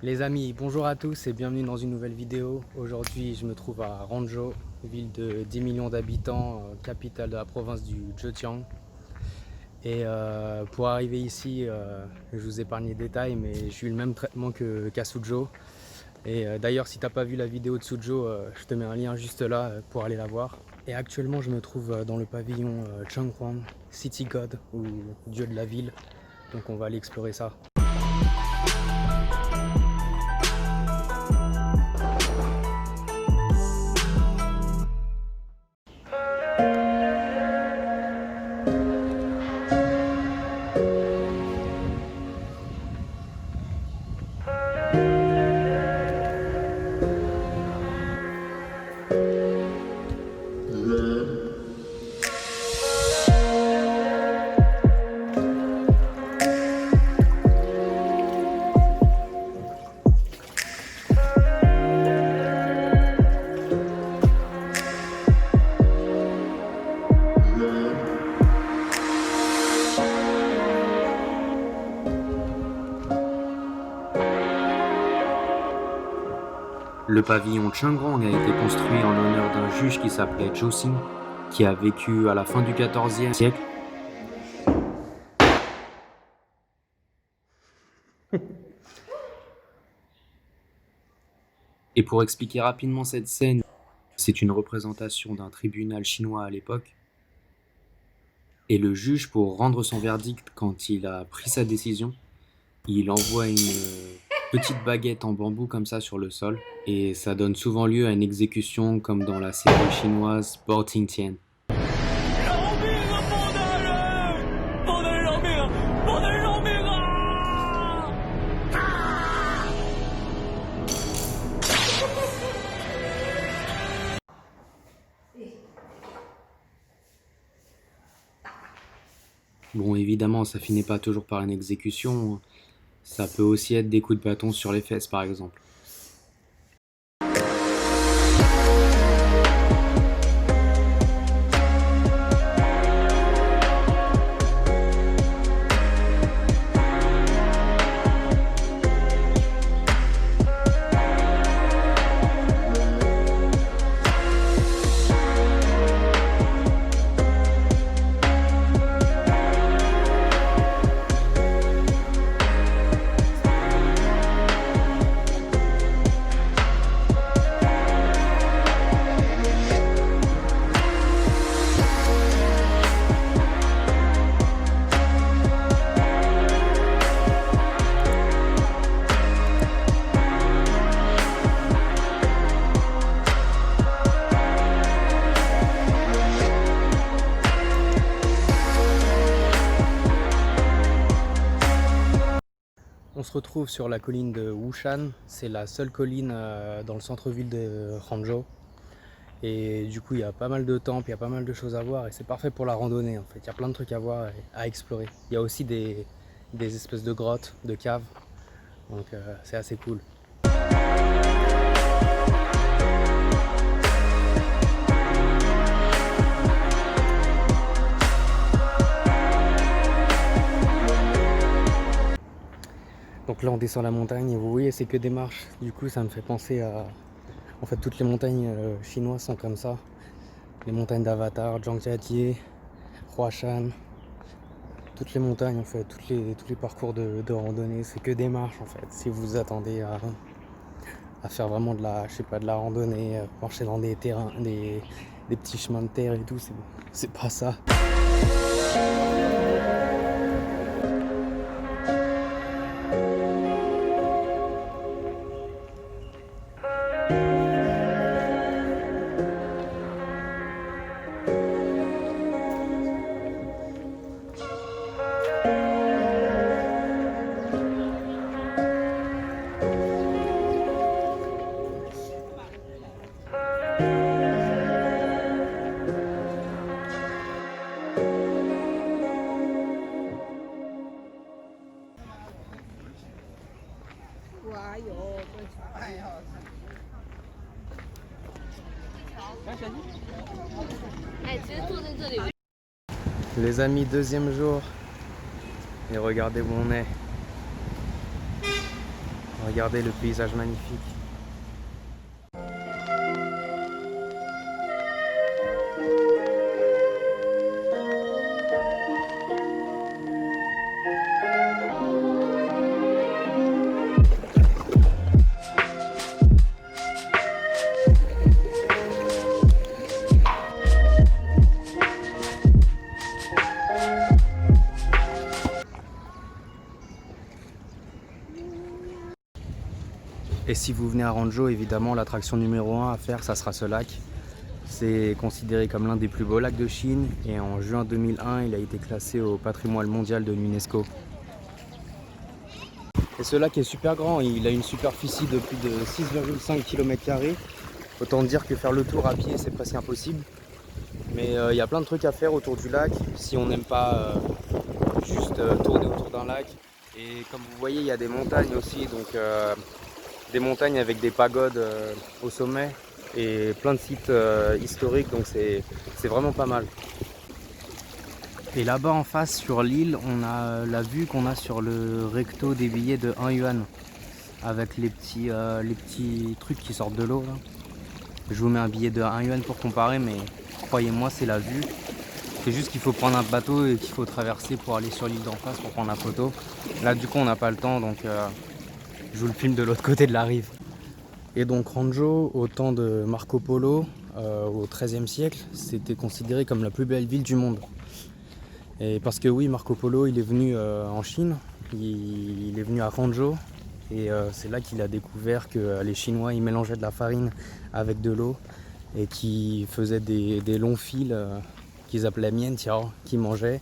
Les amis, bonjour à tous et bienvenue dans une nouvelle vidéo. Aujourd'hui, je me trouve à Hangzhou, ville de 10 millions d'habitants, capitale de la province du Zhejiang. Et pour arriver ici, je vous épargne les détails, mais j'ai eu le même traitement qu'à Suzhou. Et d'ailleurs, si t'as pas vu la vidéo de Suzhou, je te mets un lien juste là pour aller la voir. Et actuellement, je me trouve dans le pavillon Changhuang, City God, ou Dieu de la ville. Donc on va aller explorer ça. Le pavillon Changhuang a été construit en l'honneur d'un juge qui s'appelait Zhou Xing, qui a vécu à la fin du XIVe siècle. Et pour expliquer rapidement cette scène, c'est une représentation d'un tribunal chinois à l'époque. Et le juge, pour rendre son verdict quand il a pris sa décision, il envoie une petite baguette en bambou comme ça sur le sol. Et ça donne souvent lieu à une exécution comme dans la série chinoise Bo Ting Tian. Bon, évidemment, ça finit pas toujours par une exécution. Ça peut aussi être des coups de bâton sur les fesses, par exemple. On se retrouve sur la colline de Wushan, c'est la seule colline dans le centre-ville de Hangzhou. Et du coup il y a pas mal de temples, il y a pas mal de choses à voir et c'est parfait pour la randonnée en fait. Il y a plein de trucs à voir et à explorer. Il y a aussi des espèces de grottes, de caves, donc c'est assez cool. Donc là on descend la montagne et vous voyez c'est que des marches, du coup ça me fait penser à... En fait toutes les montagnes chinoises sont comme ça. Les montagnes d'Avatar, Zhangjiajie, Huashan, toutes les montagnes en fait, tous les parcours de randonnée, c'est que des marches en fait. Si vous vous attendez à faire vraiment de la, je sais pas, de la randonnée, marcher dans des terrains, des petits chemins de terre et tout, c'est pas ça. Les amis, deuxième jour. Et regardez où on est. Regardez le paysage magnifique. Et si vous venez à Ranjo, évidemment, l'attraction numéro 1 à faire, ça sera ce lac. C'est considéré comme l'un des plus beaux lacs de Chine et en juin 2001, il a été classé au patrimoine mondial de l'UNESCO. Et ce lac est super grand, il a une superficie de plus de 6,5 km². Autant dire que faire le tour à pied, c'est presque impossible. Mais il y a plein de trucs à faire autour du lac si on n'aime pas juste tourner autour d'un lac. Et comme vous voyez, il y a des montagnes aussi, donc des montagnes avec des pagodes au sommet et plein de sites historiques, donc c'est vraiment pas mal. Et là-bas en face sur l'île, on a la vue qu'on a sur le recto des billets de 1 yuan avec les petits trucs qui sortent de l'eau là. Je vous mets un billet de 1 yuan pour comparer, mais croyez-moi, c'est la vue. C'est juste qu'il faut prendre un bateau et qu'il faut traverser pour aller sur l'île d'en face pour prendre la photo. Là du coup on n'a pas le temps, donc je vous le filme de l'autre côté de la rive. Et donc Ranjo, au temps de Marco Polo, au XIIIe siècle, c'était considéré comme la plus belle ville du monde. Et parce que oui, Marco Polo, il est venu en Chine, il est venu à Ranjo, et c'est là qu'il a découvert que les Chinois, ils mélangeaient de la farine avec de l'eau, et qu'ils faisaient des longs fils qu'ils appelaient mientiao, qu'ils mangeaient.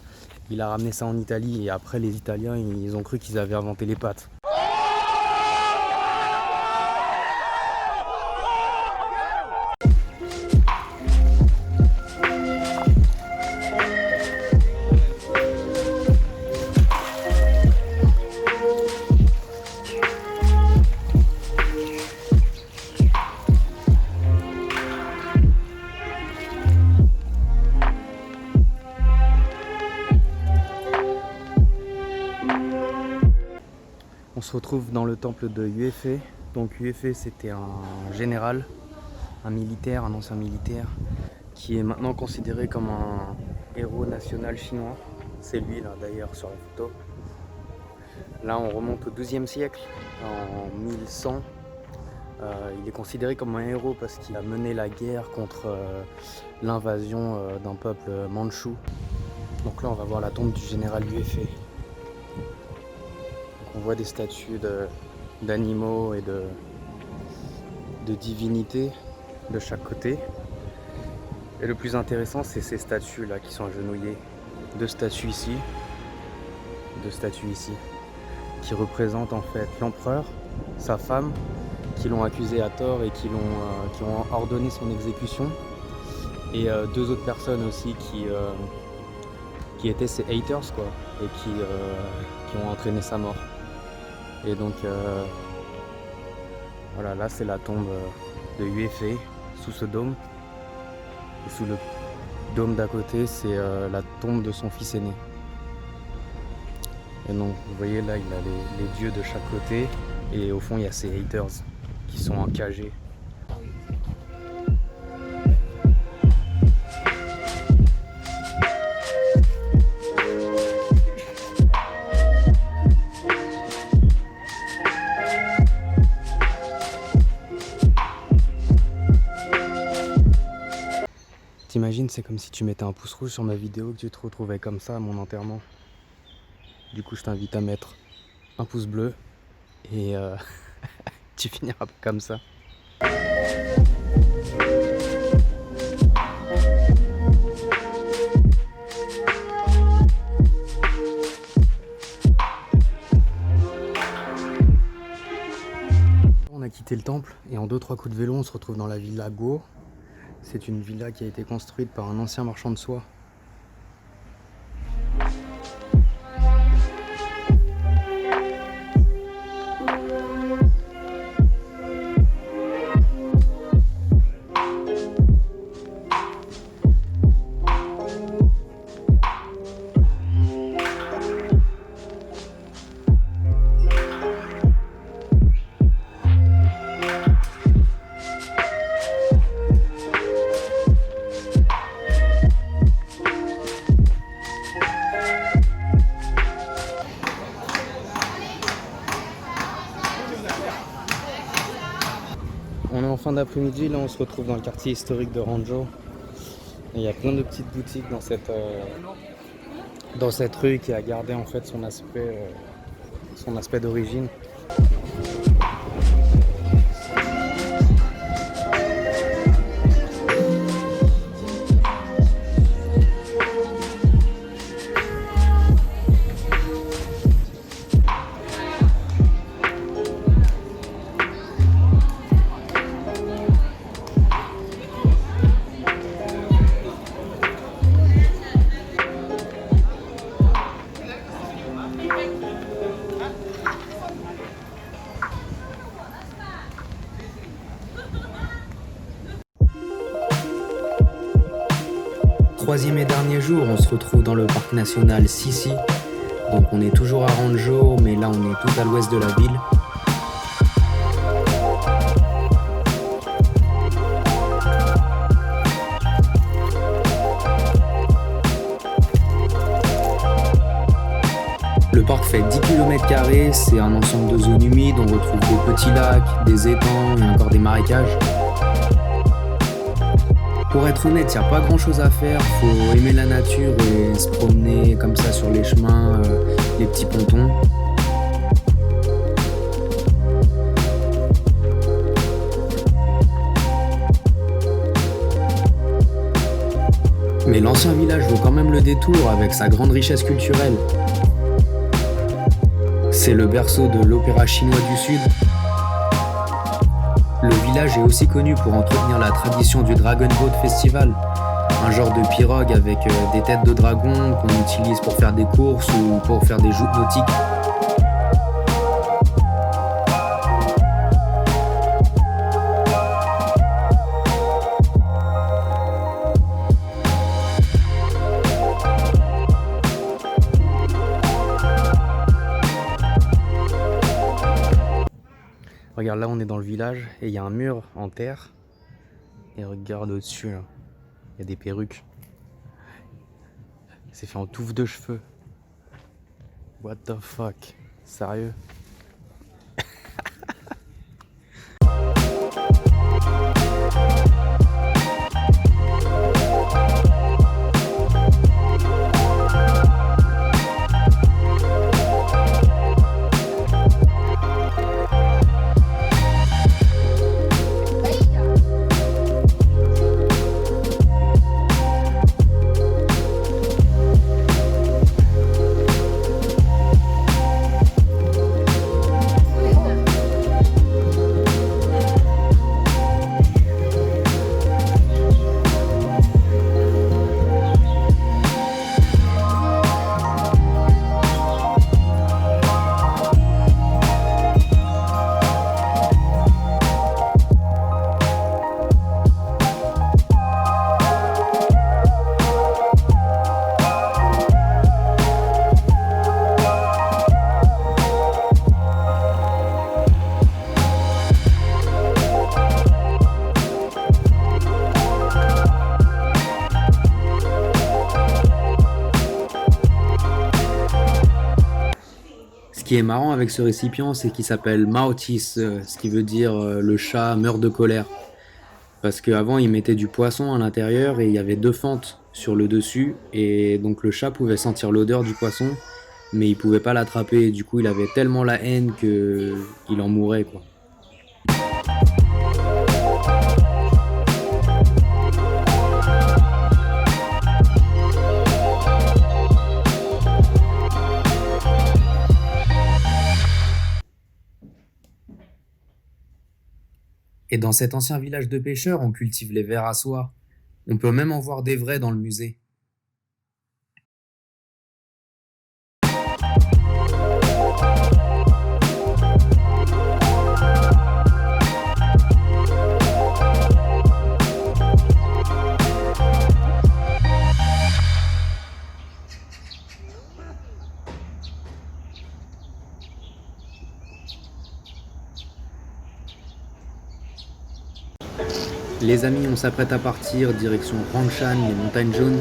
Il a ramené ça en Italie, et après les Italiens, ils ont cru qu'ils avaient inventé les pâtes. On se retrouve dans le temple de Yue-Fei. Donc Yue-Fei, c'était un général, un militaire, un ancien militaire, qui est maintenant considéré comme un héros national chinois. C'est lui là d'ailleurs sur la photo. Là on remonte au XIIe siècle, en 1100. Il est considéré comme un héros parce qu'il a mené la guerre contre l'invasion d'un peuple mandchou. Donc là on va voir la tombe du général Yue-Fei. On voit des statues d'animaux et de divinités de chaque côté. Et le plus intéressant, c'est ces statues là qui sont agenouillées. Deux statues ici, qui représentent en fait l'empereur, sa femme, qui l'ont accusé à tort et qui ont ordonné son exécution. Et deux autres personnes aussi qui étaient ses haters quoi, et qui ont entraîné sa mort. Et donc voilà, là c'est la tombe de Yue-Fei sous ce dôme. Et sous le dôme d'à côté, c'est la tombe de son fils aîné. Et donc vous voyez là, il a les dieux de chaque côté. Et au fond, il y a ses haters qui sont encagés. T'imagines, c'est comme si tu mettais un pouce rouge sur ma vidéo, que tu te retrouvais comme ça à mon enterrement. Du coup, je t'invite à mettre un pouce bleu et tu finiras comme ça. On a quitté le temple et en 2-3 coups de vélo, on se retrouve dans la villa Guo. C'est une villa qui a été construite par un ancien marchand de soie. fin d'après-midi, là on se retrouve dans le quartier historique de Ranjo. Et il y a plein de petites boutiques dans cette rue qui a gardé en fait son aspect d'origine. Troisième et dernier jour, on se retrouve dans le parc national Sissi. Donc on est toujours à Ranjo, mais là on est tout à l'ouest de la ville. Le parc fait 10 km², c'est un ensemble de zones humides, on retrouve des petits lacs, des étangs et encore des marécages. Pour être honnête, il n'y a pas grand chose à faire, faut aimer la nature et se promener comme ça sur les chemins, les petits pontons. Mais l'ancien village vaut quand même le détour avec sa grande richesse culturelle. C'est le berceau de l'opéra chinois du Sud. Le village est aussi connu pour entretenir la tradition du Dragon Boat Festival, un genre de pirogue avec des têtes de dragon qu'on utilise pour faire des courses ou pour faire des joutes nautiques. Regarde, là on est dans le village et il y a un mur en terre. Et regarde au-dessus, là, il y a des perruques. C'est fait en touffe de cheveux. What the fuck? Sérieux? Ce qui est marrant avec ce récipient, c'est qu'il s'appelle Mautis, ce qui veut dire le chat meurt de colère. Parce qu'avant, il mettait du poisson à l'intérieur et il y avait 2 fentes sur le dessus. Et donc le chat pouvait sentir l'odeur du poisson, mais il pouvait pas l'attraper. Du coup, il avait tellement la haine qu'il en mourait, quoi. Et dans cet ancien village de pêcheurs, on cultive les vers à soie. On peut même en voir des vrais dans le musée. Les amis, on s'apprête à partir, direction Rangshan, les montagnes jaunes.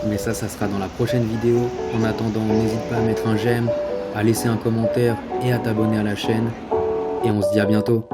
Mais ça sera dans la prochaine vidéo. En attendant, n'hésite pas à mettre un j'aime, à laisser un commentaire et à t'abonner à la chaîne. Et on se dit à bientôt.